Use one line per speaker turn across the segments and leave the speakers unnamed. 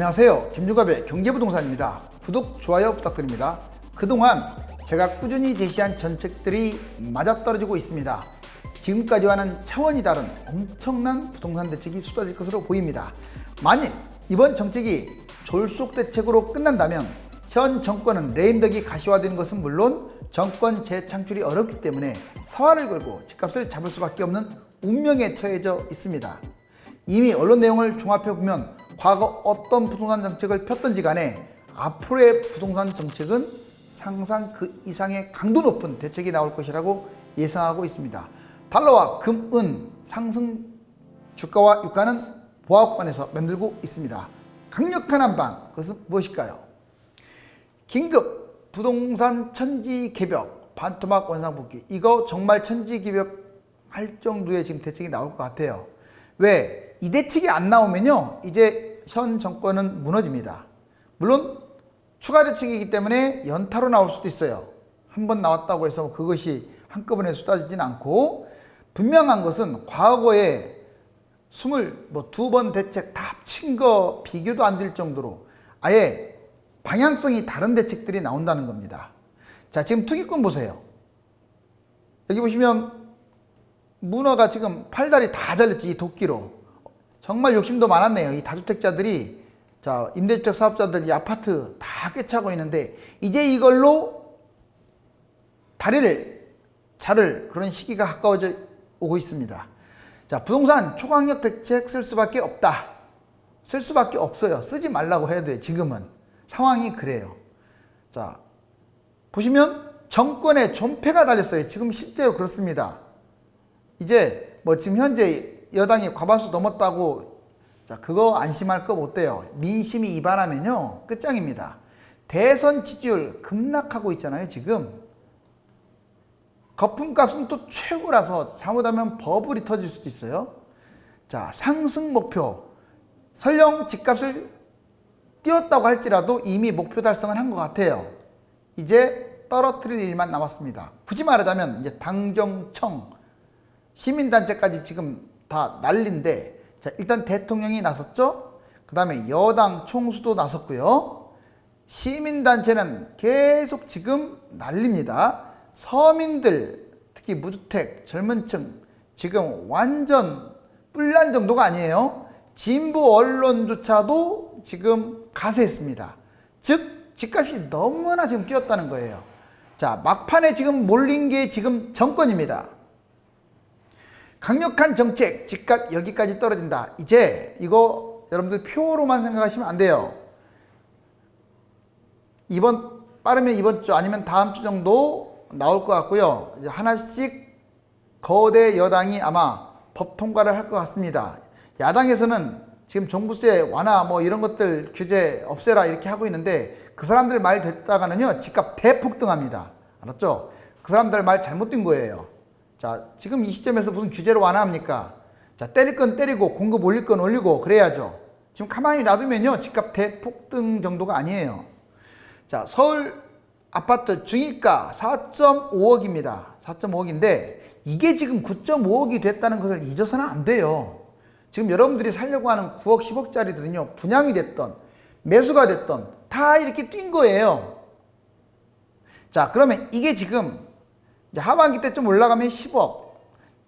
안녕하세요. 김주갑의 경제부동산입니다. 구독, 좋아요 부탁드립니다. 그동안 제가 꾸준히 제시한 정책들이 맞아떨어지고 있습니다. 지금까지와는 차원이 다른 엄청난 부동산 대책이 쏟아질 것으로 보입니다. 만일 이번 정책이 졸속 대책으로 끝난다면 현 정권은 레임덕이 가시화되는 것은 물론 정권 재창출이 어렵기 때문에 서화를 걸고 집값을 잡을 수밖에 없는 운명에 처해져 있습니다. 이미 언론 내용을 종합해보면 과거 어떤 부동산 정책을 폈던지 간에 앞으로의 부동산 정책은 상상 그 이상의 강도 높은 대책이 나올 것이라고 예상하고 있습니다. 달러와 금, 은 상승, 주가와 유가는 보합권에서 맴돌고 있습니다. 강력한 한방, 그것은 무엇일까요? 긴급 부동산 천지개벽, 반토막 원상복귀. 이거 정말 천지개벽 할 정도의 지금 대책이 나올 것 같아요. 왜? 이 대책이 안 나오면요, 이제 현 정권은 무너집니다. 물론 추가 대책이기 때문에 연타로 나올 수도 있어요. 한 번 나왔다고 해서 그것이 한꺼번에 쏟아지진 않고, 분명한 것은 과거에 22번 대책 다 합친 거 비교도 안 될 정도로 아예 방향성이 다른 대책들이 나온다는 겁니다. 자, 지금 투기꾼 보세요. 여기 보시면 문어가 지금 팔다리 다 잘렸지, 이 도끼로. 정말 욕심도 많았네요. 이 다주택자들이, 자, 임대주택 사업자들 이 아파트 다 꿰차고 있는데 이제 이걸로 다리를 자를 그런 시기가 가까워져 오고 있습니다. 자, 부동산 초강력 대책 쓸 수밖에 없다. 쓸 수밖에 없어요. 쓰지 말라고 해야 돼요. 지금은 상황이 그래요. 자, 보시면 정권의 존폐가 달렸어요. 지금 실제로 그렇습니다. 이제 뭐 지금 현재 여당이 과반수 넘었다고, 자, 그거 안심할 거 못 돼요. 민심이 이반하면요 끝장입니다. 대선 지지율 급락하고 있잖아요. 지금 거품값은 또 최고라서 잘못하면 버블이 터질 수도 있어요. 자, 상승 목표, 설령 집값을 띄웠다고 할지라도 이미 목표 달성을 한 것 같아요. 이제 떨어뜨릴 일만 남았습니다. 굳이 말하자면 이제 당정청, 시민단체까지 지금 다 난리인데, 자, 일단 대통령이 나섰죠. 그 다음에 여당 총수도 나섰고요. 시민단체는 계속 지금 난립니다. 서민들, 특히 무주택, 젊은층 지금 완전 뿔난 정도가 아니에요. 진보 언론조차도 지금 가세했습니다. 즉 집값이 너무나 지금 뛰었다는 거예요. 자, 막판에 지금 몰린 게 지금 정권입니다. 강력한 정책, 집값 여기까지 떨어진다. 이제 이거 여러분들 표로만 생각하시면 안 돼요. 빠르면 이번 주 아니면 다음 주 정도 나올 것 같고요. 이제 하나씩 거대 여당이 아마 법 통과를 할 것 같습니다. 야당에서는 지금 종부세 완화 뭐 이런 것들 규제 없애라 이렇게 하고 있는데, 그 사람들 말 듣다가는요 집값 대폭등합니다. 알았죠? 그 사람들 말 잘못 든 거예요. 자, 지금 이 시점에서 무슨 규제를 완화합니까? 자, 때릴 건 때리고 공급 올릴 건 올리고 그래야죠. 지금 가만히 놔두면요 집값 대폭등 정도가 아니에요. 자, 서울 아파트 중위가 4.5억입니다. 4.5억인데 이게 지금 9.5억이 됐다는 것을 잊어서는 안 돼요. 지금 여러분들이 살려고 하는 9억, 10억짜리들은요 분양이 됐던 매수가 됐던 다 이렇게 뛴 거예요. 자, 그러면 이게 지금 이제 하반기 때 좀 올라가면 10억.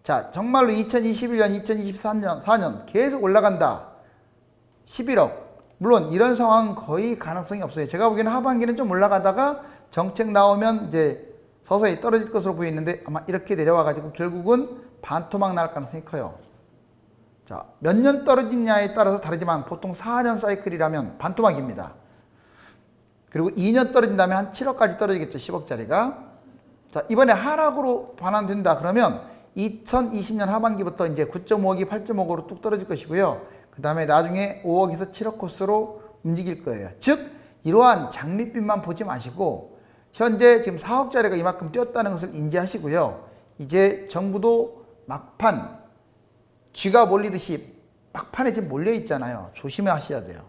자, 정말로 2021년, 2023년, 4년 계속 올라간다. 11억. 물론 이런 상황은 거의 가능성이 없어요. 제가 보기에는 하반기는 좀 올라가다가 정책 나오면 이제 서서히 떨어질 것으로 보이는데, 아마 이렇게 내려와 가지고 결국은 반토막 날 가능성이 커요. 자, 몇 년 떨어지냐에 따라서 다르지만 보통 4년 사이클이라면 반토막입니다. 그리고 2년 떨어진다면 한 7억까지 떨어지겠죠. 10억짜리가. 자, 이번에 하락으로 반환된다 그러면 2020년 하반기부터 이제 9.5억이 8.5억으로 뚝 떨어질 것이고요. 그 다음에 나중에 5억에서 7억 코스로 움직일 거예요. 즉 이러한 장밋빛만 보지 마시고 현재 지금 4억짜리가 이만큼 뛰었다는 것을 인지하시고요. 이제 정부도 막판 쥐가 몰리듯이 막판에 지금 몰려 있잖아요. 조심하셔야 돼요.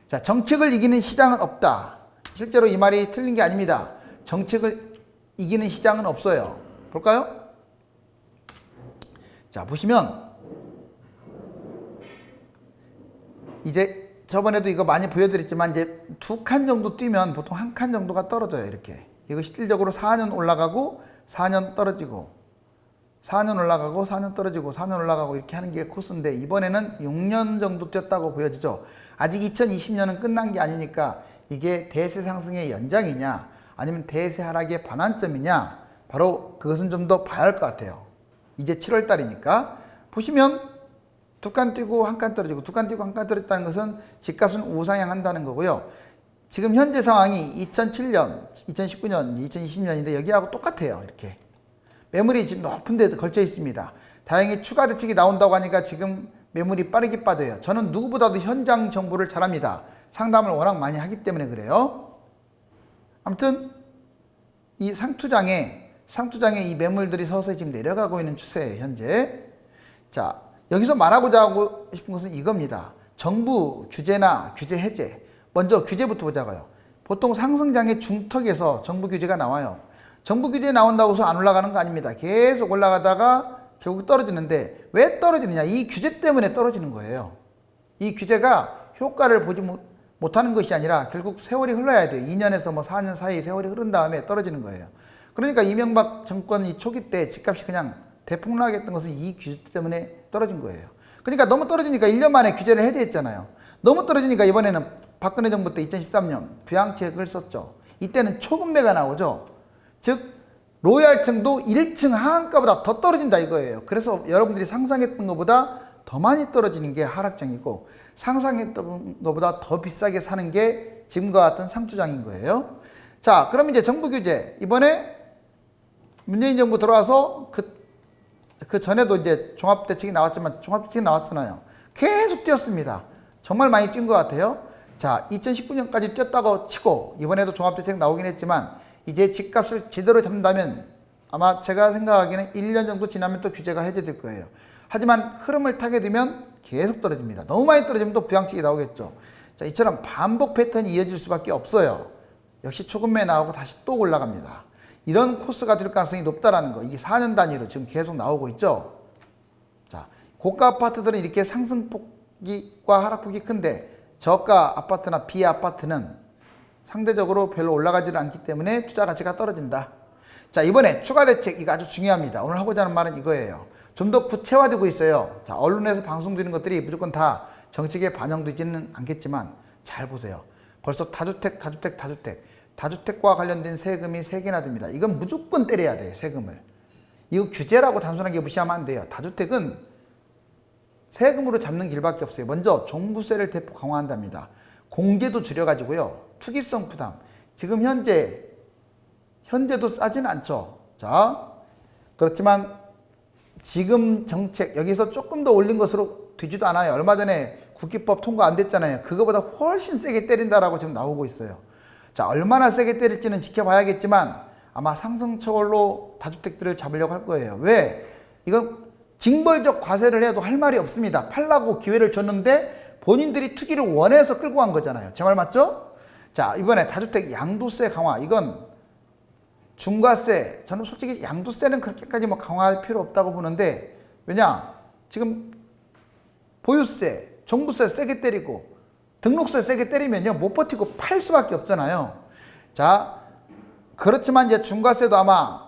자, 정책을 이기는 시장은 없다. 실제로 이 말이 틀린 게 아닙니다. 정책을 이기는 시장은 없어요. 볼까요? 자, 보시면 이제 저번에도 이거 많이 보여드렸지만 이제 2칸 정도 뛰면 보통 1칸 정도가 떨어져요. 이렇게. 이거 실질적으로 4년 올라가고 4년 떨어지고 4년 올라가고 4년 떨어지고 4년 올라가고 이렇게 하는 게 코스인데 이번에는 6년 정도 뛰었다고 보여지죠. 아직 2020년은 끝난 게 아니니까 이게 대세 상승의 연장이냐 아니면 대세 하락의 반환점이냐 바로 그것은 좀 더 봐야 할 것 같아요. 이제 7월 달이니까 보시면 2칸 뛰고 1칸 떨어지고 2칸 뛰고 1칸 떨어졌다는 것은 집값은 우상향한다는 거고요. 지금 현재 상황이 2007년, 2019년, 2020년인데 여기하고 똑같아요. 이렇게 매물이 지금 높은 데 걸쳐 있습니다. 다행히 추가 대책이 나온다고 하니까 지금 매물이 빠르게 빠져요. 저는 누구보다도 현장 정보를 잘합니다. 상담을 워낙 많이 하기 때문에 그래요. 아무튼 이 상투장에 이 매물들이 서서히 지금 내려가고 있는 추세예요. 현재. 자, 여기서 말하고자 하고 싶은 것은 이겁니다. 정부 규제나 규제 해제. 먼저 규제부터 보자고요. 보통 상승장의 중턱에서 정부 규제가 나와요. 정부 규제 나온다고 해서 안 올라가는 거 아닙니다. 계속 올라가다가 결국 떨어지는데 왜 떨어지느냐? 이 규제 때문에 떨어지는 거예요. 이 규제가 효과를 보지 못하는 것이 아니라 결국 세월이 흘러야 돼요. 2년에서 뭐 4년 사이 세월이 흐른 다음에 떨어지는 거예요. 그러니까 이명박 정권 이 초기 때 집값이 그냥 대폭락했던 것은 이 규제 때문에 떨어진 거예요. 그러니까 너무 떨어지니까 1년 만에 규제를 해제했잖아요. 너무 떨어지니까 이번에는 박근혜 정부 때 2013년 부양책을 썼죠. 이때는 초급매가 나오죠. 즉 로얄층도 1층 하한가보다 더 떨어진다 이거예요. 그래서 여러분들이 상상했던 것보다 더 많이 떨어지는 게 하락장이고 상상했던 것보다 더 비싸게 사는 게 지금과 같은 상투장인 거예요. 자, 그럼 이제 정부 규제 이번에 문재인 정부 들어와서 그 전에도 이제 종합대책이 나왔지만 종합대책이 나왔잖아요. 계속 뛰었습니다. 정말 많이 뛴 것 같아요. 자, 2019년까지 뛰었다고 치고 이번에도 종합대책 나오긴 했지만 이제 집값을 제대로 잡는다면 아마 제가 생각하기에는 1년 정도 지나면 또 규제가 해제될 거예요. 하지만 흐름을 타게 되면 계속 떨어집니다. 너무 많이 떨어지면 또 부양책이 나오겠죠. 자, 이처럼 반복 패턴이 이어질 수밖에 없어요. 역시 초급매 나오고 다시 또 올라갑니다. 이런 코스가 될 가능성이 높다라는 거. 이게 4년 단위로 지금 계속 나오고 있죠. 자, 고가 아파트들은 이렇게 상승폭과 하락폭이 큰데 저가 아파트나 비아파트는 상대적으로 별로 올라가지를 않기 때문에 투자 가치가 떨어진다. 자, 이번에 추가 대책 이거 아주 중요합니다. 오늘 하고자 하는 말은 이거예요. 좀 더 구체화되고 있어요. 자, 언론에서 방송되는 것들이 무조건 다 정책에 반영되지는 않겠지만 잘 보세요. 벌써 다주택과 관련된 세금이 3개나 됩니다. 이건 무조건 때려야 돼요. 세금을. 이거 규제라고 단순하게 무시하면 안 돼요. 다주택은 세금으로 잡는 길밖에 없어요. 먼저 종부세를 대폭 강화한답니다. 공제도 줄여가지고요. 투기성 부담. 지금 현재도 싸진 않죠. 자, 그렇지만 지금 정책 여기서 조금 더 올린 것으로 되지도 않아요. 얼마 전에 국기법 통과 안 됐잖아요. 그거보다 훨씬 세게 때린다라고 지금 나오고 있어요. 자, 얼마나 세게 때릴지는 지켜봐야겠지만 아마 상승처벌로 다주택들을 잡으려고 할 거예요. 왜? 이건 징벌적 과세를 해도 할 말이 없습니다. 팔라고 기회를 줬는데 본인들이 투기를 원해서 끌고 간 거잖아요. 제 말 맞죠? 자, 이번에 다주택 양도세 강화. 이건 중과세. 저는 솔직히 양도세는 그렇게까지 뭐 강화할 필요 없다고 보는데 왜냐? 지금 보유세, 종부세 세게 때리고 등록세 세게 때리면요 못 버티고 팔 수밖에 없잖아요. 자, 그렇지만 이제 중과세도 아마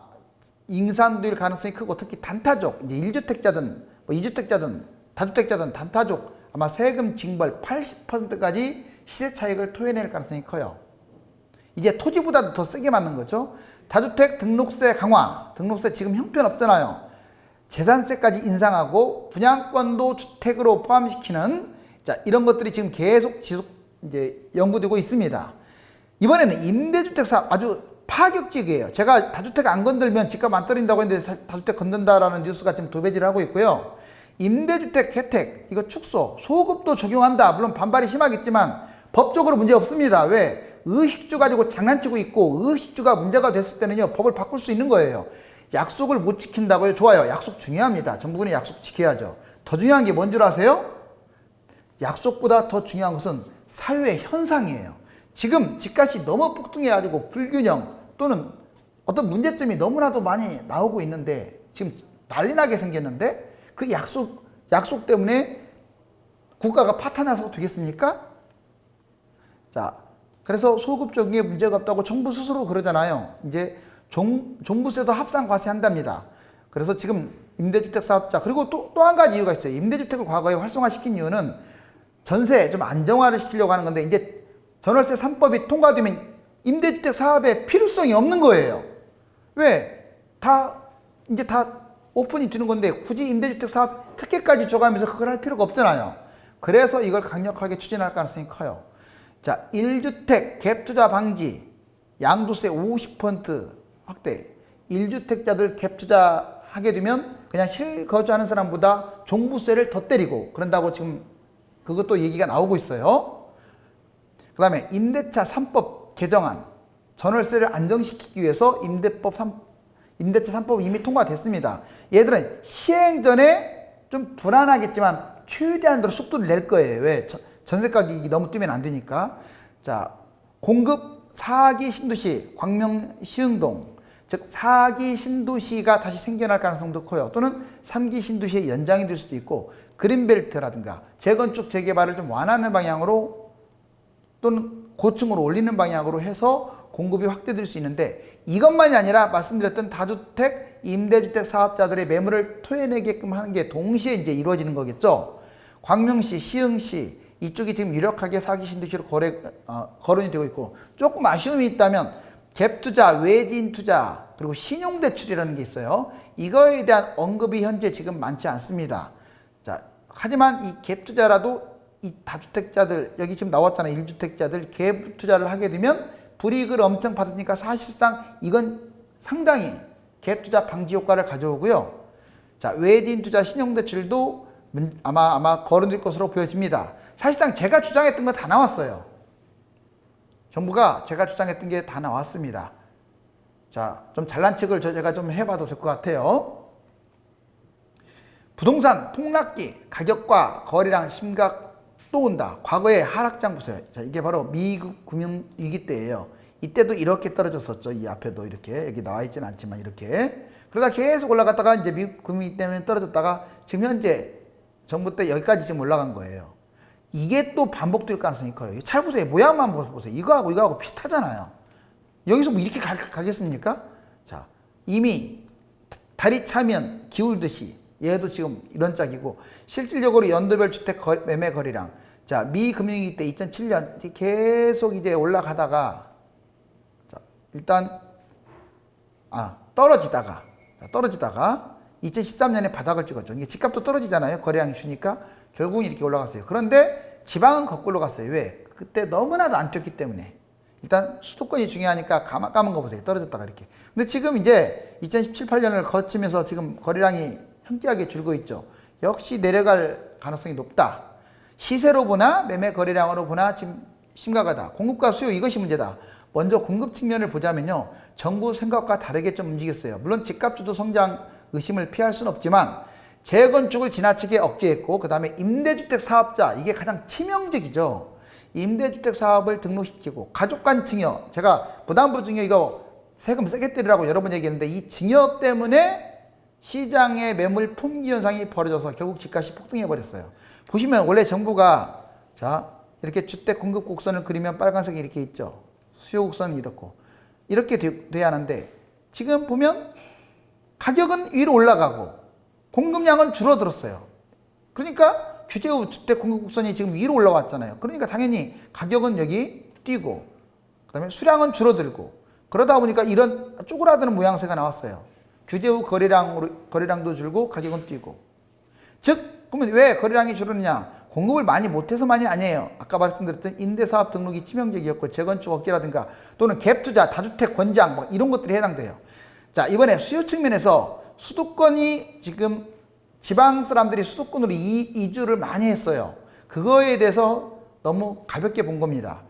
인상될 가능성이 크고 특히 단타족, 이제 1주택자든 뭐 2주택자든 다주택자든 단타족 아마 세금 징벌 80%까지 시세 차익을 토해낼 가능성이 커요. 이제 토지보다도 더 세게 맞는 거죠. 다주택 등록세 강화, 등록세 지금 형편없잖아요. 재산세까지 인상하고 분양권도 주택으로 포함시키는 자, 이런 것들이 지금 계속 이제 연구되고 있습니다. 이번에는 임대주택사 아주 파격적이에요. 제가 다주택 안 건들면 집값 안 떨어진다고 했는데 다주택 건든다라는 뉴스가 지금 도배지를 하고 있고요. 임대주택 혜택, 이거 축소, 소급도 적용한다. 물론 반발이 심하겠지만 법적으로 문제 없습니다. 왜? 의식주 가지고 장난치고 있고 의식주가 문제가 됐을 때는요 법을 바꿀 수 있는 거예요. 약속을 못 지킨다고요? 좋아요. 약속 중요합니다. 정부군이 약속 지켜야죠. 더 중요한 게 뭔 줄 아세요? 약속보다 더 중요한 것은 사회 현상이에요. 지금 집값이 너무 폭등해가지고 불균형 또는 어떤 문제점이 너무나도 많이 나오고 있는데 지금 난리나게 생겼는데 그 약속 때문에 국가가 파탄나서 되겠습니까? 자, 그래서 소급 적용에 문제가 없다고 정부 스스로 그러잖아요. 이제 종부세도 합산 과세한답니다. 그래서 지금 임대주택 사업자, 그리고 또 한 가지 이유가 있어요. 임대주택을 과거에 활성화시킨 이유는 전세 좀 안정화를 시키려고 하는 건데, 이제 전월세 3법이 통과되면 임대주택 사업에 필요성이 없는 거예요. 왜? 이제 다 오픈이 되는 건데 굳이 임대주택 사업 특혜까지 줘가면서 그걸 할 필요가 없잖아요. 그래서 이걸 강력하게 추진할 가능성이 커요. 자, 1주택 갭투자 방지, 양도세 50% 확대. 1주택자들 갭투자 하게 되면 그냥 실거주하는 사람보다 종부세를 더 때리고 그런다고 지금 그것도 얘기가 나오고 있어요. 그 다음에 임대차 3법 개정안, 전월세를 안정시키기 위해서 임대차 3법이 이미 통과됐습니다. 얘들은 시행 전에 좀 불안하겠지만 최대한으로 속도를 낼 거예요. 왜? 전세 가격이 너무 뛰면 안 되니까. 자, 공급 4기 신도시, 광명 시흥동, 즉 4기 신도시가 다시 생겨날 가능성도 커요. 또는 3기 신도시의 연장이 될 수도 있고, 그린벨트라든가 재건축 재개발을 좀 완화하는 방향으로 또는 고층으로 올리는 방향으로 해서 공급이 확대될 수 있는데, 이것만이 아니라 말씀드렸던 다주택, 임대주택 사업자들의 매물을 토해내게끔 하는 게 동시에 이제 이루어지는 거겠죠. 광명시, 시흥시 이쪽이 지금 유력하게 4기 신도시로 거론이 되고 있고, 조금 아쉬움이 있다면 갭투자, 외진 투자, 그리고 신용대출이라는 게 있어요. 이거에 대한 언급이 현재 지금 많지 않습니다. 자, 하지만 이 갭투자라도 이 다주택자들, 여기 지금 나왔잖아요. 1주택자들 갭투자를 하게 되면 불이익을 엄청 받으니까 사실상 이건 상당히 갭투자 방지 효과를 가져오고요. 자, 외진 투자, 신용대출도 아마 거론될 것으로 보여집니다. 사실상 제가 주장했던 거 다 나왔어요. 정부가 제가 주장했던 게 다 나왔습니다. 자, 좀 잘난 척을 제가 좀 해봐도 될 것 같아요. 부동산 폭락기, 가격과 거래량 심각 또 온다. 과거의 하락장 보세요. 자, 이게 바로 미국 금융위기 때예요. 이때도 이렇게 떨어졌었죠. 이 앞에도 이렇게, 여기 나와 있지는 않지만 이렇게. 그러다 계속 올라갔다가 이제 미국 금융위기 때문에 떨어졌다가 지금 현재 정부 때 여기까지 지금 올라간 거예요. 이게 또 반복될 가능성이 커요. 잘 보세요. 모양만 보세요. 이거하고 비슷하잖아요. 여기서 뭐 이렇게 가겠습니까? 자, 이미 달이 차면 기울듯이 얘도 지금 이런 짝이고, 실질적으로 연도별 주택 매매 거래량, 자, 미금융위기 때 2007년 계속 이제 올라가다가, 자, 일단 떨어지다가 2013년에 바닥을 찍었죠. 이게 집값도 떨어지잖아요. 거래량이 주니까 결국은 이렇게 올라갔어요. 그런데 지방은 거꾸로 갔어요. 왜? 그때 너무나도 안 뛰었기 때문에. 일단 수도권이 중요하니까 까만 거 보세요. 떨어졌다가 이렇게. 근데 지금 이제 2017, 18년을 거치면서 지금 거래량이 현저하게 줄고 있죠. 역시 내려갈 가능성이 높다. 시세로 보나 매매 거래량으로 보나 지금 심각하다. 공급과 수요, 이것이 문제다. 먼저 공급 측면을 보자면요, 정부 생각과 다르게 좀 움직였어요. 물론 집값주도 성장 의심을 피할 수는 없지만 재건축을 지나치게 억제했고, 그 다음에 임대주택 사업자, 이게 가장 치명적이죠. 임대주택 사업을 등록시키고 가족간 증여, 제가 부담부 증여 이거 세금 세게 때리라고 여러 번 얘기했는데, 이 증여 때문에 시장의 매물 품귀 현상이 벌어져서 결국 집값이 폭등해 버렸어요. 보시면 원래 정부가, 자, 이렇게 주택 공급 곡선을 그리면 빨간색이 이렇게 있죠. 수요 곡선은 이렇게 돼야 하는데, 지금 보면 가격은 위로 올라가고 공급량은 줄어들었어요. 그러니까 규제 후 주택 공급 곡선이 지금 위로 올라왔잖아요. 그러니까 당연히 가격은 여기 뛰고, 그 다음에 수량은 줄어들고, 그러다 보니까 이런 쪼그라드는 모양새가 나왔어요. 규제 후 거래량도 줄고 가격은 뛰고. 즉, 그러면 왜 거래량이 줄었느냐? 공급을 많이 못해서만이 아니에요. 아까 말씀드렸던 임대사업 등록이 치명적이었고, 재건축 억제라든가 또는 갭투자, 다주택 권장 뭐 이런 것들이 해당돼요. 자, 이번에 수요 측면에서 수도권이 지금 지방 사람들이 수도권으로 이주를 많이 했어요. 그거에 대해서 너무 가볍게 본 겁니다.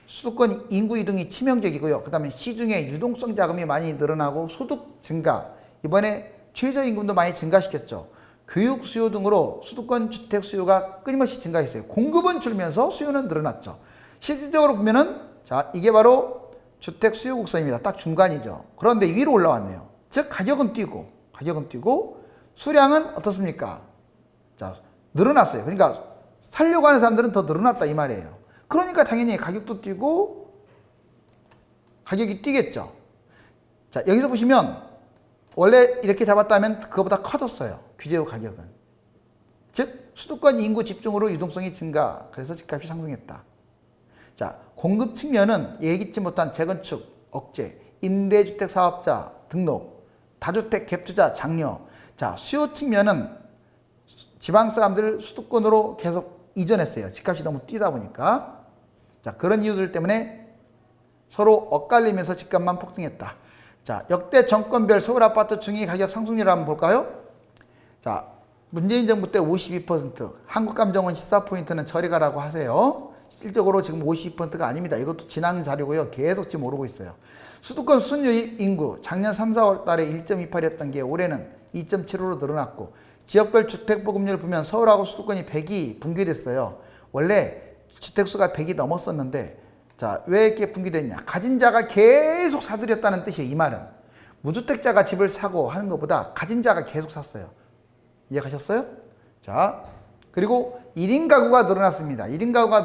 수도권 인구 이동이 치명적이고요. 그 다음에 시중에 유동성 자금이 많이 늘어나고 소득 증가, 이번에 최저임금도 많이 증가시켰죠. 교육 수요 등으로 수도권 주택 수요가 끊임없이 증가했어요. 공급은 줄면서 수요는 늘어났죠. 실질적으로 보면은, 자, 이게 바로 주택 수요 곡선입니다. 딱 중간이죠. 그런데 위로 올라왔네요. 즉 가격은 뛰고 수량은 어떻습니까? 자, 늘어났어요. 그러니까 살려고 하는 사람들은 더 늘어났다 이 말이에요. 그러니까 당연히 가격도 뛰고 가격이 뛰겠죠. 자, 여기서 보시면 원래 이렇게 잡았다면 그거보다 커졌어요. 규제후 가격은. 즉 수도권 인구 집중으로 유동성이 증가, 그래서 집값이 상승했다. 자, 공급 측면은 예기치 못한 재건축, 억제, 임대주택 사업자 등록, 다주택 갭투자 장려. 자, 수요 측면은 지방 사람들 수도권으로 계속 이전했어요. 집값이 너무 뛰다 보니까. 자, 그런 이유들 때문에 서로 엇갈리면서 집값만 폭등했다. 자, 역대 정권별 서울 아파트 중위 가격 상승률 한번 볼까요? 자, 문재인 정부 때 52%, 한국감정원 14%는 저리 가라고 하세요. 실질적으로 지금 52%가 아닙니다. 이것도 지난 자료고요. 계속 지금 오르고 있어요. 수도권 순유입 인구 작년 3, 4월 달에 1.28이었던 게 올해는 2.75로 늘어났고, 지역별 주택보급률 보면 서울하고 수도권이 100이 분기됐어요. 원래 주택수가 100이 넘었었는데, 자, 왜 이렇게 분기됐냐? 가진 자가 계속 사들였다는 뜻이에요. 이 말은 무주택자가 집을 사고 하는 것보다 가진 자가 계속 샀어요. 이해가셨어요? 자, 그리고 1인 가구가 늘어났습니다. 1인 가구가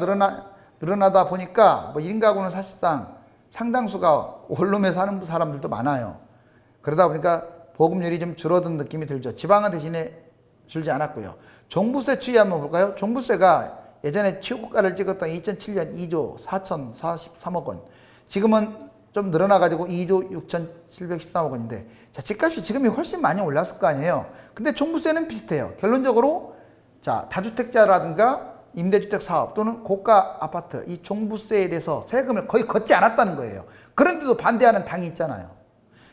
늘어나다 보니까 뭐 1인 가구는 사실상 상당수가 원룸에 사는 사람들도 많아요. 그러다 보니까 보급률이 좀 줄어든 느낌이 들죠. 지방은 대신에 줄지 않았고요. 종부세 추이 한번 볼까요? 종부세가 예전에 최고가를 찍었던 2007년 2조 4,043억 원. 지금은 좀 늘어나가지고 2조 6,713억 원인데, 자, 집값이 지금이 훨씬 많이 올랐을 거 아니에요. 근데 종부세는 비슷해요. 결론적으로, 자, 다주택자라든가 임대주택 사업 또는 고가 아파트, 이 종부세에 대해서 세금을 거의 걷지 않았다는 거예요. 그런데도 반대하는 당이 있잖아요.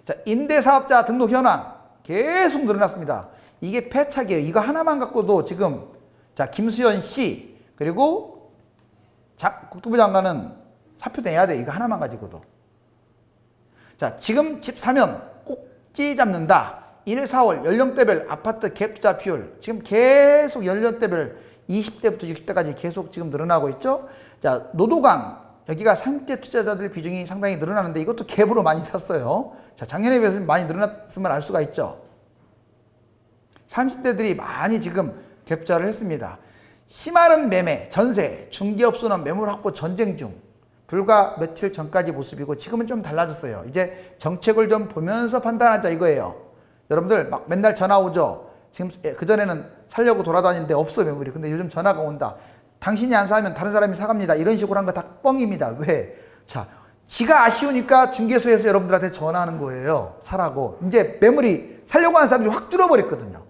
자, 임대사업자 등록 현황 계속 늘어났습니다. 이게 패착이에요. 이거 하나만 갖고도 지금, 자, 김수현 씨, 그리고 국토부 장관은 사표 내야 돼. 이거 하나만 가지고도. 자, 지금 집 사면 꼭지 잡는다. 1, 4월 연령대별 아파트 갭 투자 비율 지금 계속 연령대별 20대부터 60대까지 계속 지금 늘어나고 있죠. 자, 노도강 여기가 30대 투자자들 비중이 상당히 늘어나는데 이것도 갭으로 많이 샀어요. 자, 작년에 비해서 많이 늘어났음을 알 수가 있죠. 30대들이 많이 지금 갭 투자를 했습니다. 심하는 매매, 전세, 중개업소는 매물 확보 전쟁 중. 불과 며칠 전까지 모습이고 지금은 좀 달라졌어요. 이제 정책을 좀 보면서 판단하자 이거예요. 여러분들 막 맨날 전화 오죠. 지금 그전에는 살려고 돌아다니는데 없어 매물이. 근데 요즘 전화가 온다. 당신이 안 사면 다른 사람이 사갑니다. 이런 식으로 한 거 다 뻥입니다. 왜? 자, 지가 아쉬우니까 중개소에서 여러분들한테 전화하는 거예요. 사라고. 이제 매물이 살려고 하는 사람들이 확 줄어버렸거든요.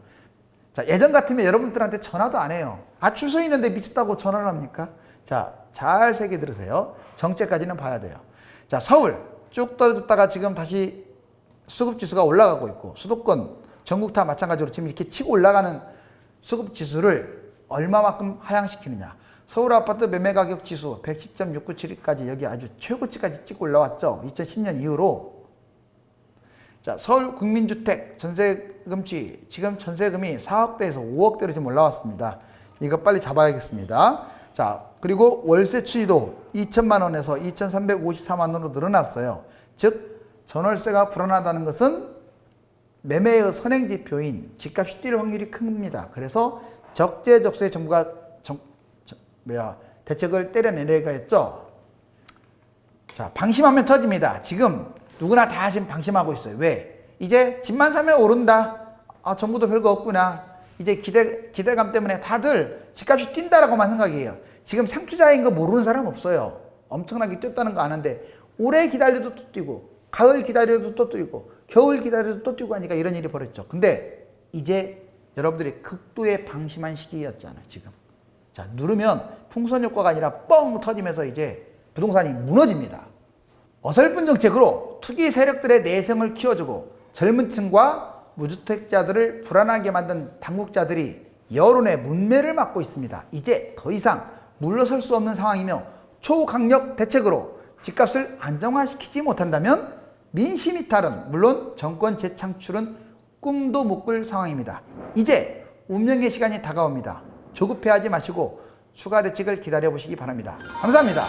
자, 예전 같으면 여러분들한테 전화도 안 해요. 아, 줄 서 있는데 미쳤다고 전화를 합니까? 자, 잘 새겨 들으세요. 정책까지는 봐야 돼요. 자, 서울 쭉 떨어졌다가 지금 다시 수급지수가 올라가고 있고, 수도권 전국 다 마찬가지로 지금 이렇게 치고 올라가는 수급지수를 얼마만큼 하향시키느냐. 서울 아파트 매매가격 지수 110.697까지 여기 아주 최고치까지 찍고 올라왔죠. 2010년 이후로. 자, 서울 국민주택 전세금 추이 지금 전세금이 4억대에서 5억대로 지금 올라왔습니다. 이거 빨리 잡아야겠습니다. 자, 그리고 월세 추이도 2천만 원에서 2,354만 원으로 늘어났어요. 즉 전월세가 불안하다는 것은 매매의 선행지표인 집값이 뛸 확률이 큽니다. 그래서 적재적소에 정부가 대책을 때려내려고 했죠. 자, 방심하면 터집니다. 지금 누구나 다 지금 방심하고 있어요. 왜? 이제 집만 사면 오른다. 아, 정부도 별거 없구나. 이제 기대감 때문에 다들 집값이 뛴다라고만 생각해요. 지금 상투자인 거 모르는 사람 없어요. 엄청나게 뛰었다는 거 아는데 올해 기다려도 또 뛰고, 가을 기다려도 또 뛰고, 겨울 기다려도 또 뛰고 하니까 이런 일이 벌어졌죠. 근데 이제 여러분들이 극도의 방심한 시기였잖아요. 지금. 자, 누르면 풍선 효과가 아니라 뻥 터지면서 이제 부동산이 무너집니다. 어설픈 정책으로 투기 세력들의 내성을 키워주고 젊은 층과 무주택자들을 불안하게 만든 당국자들이 여론의 문매를 맞고 있습니다. 이제 더 이상 물러설 수 없는 상황이며 초강력 대책으로 집값을 안정화시키지 못한다면 민심 이탈은 물론 정권 재창출은 꿈도 못 꿀 상황입니다. 이제 운명의 시간이 다가옵니다. 조급해하지 마시고 추가 대책을 기다려보시기 바랍니다. 감사합니다.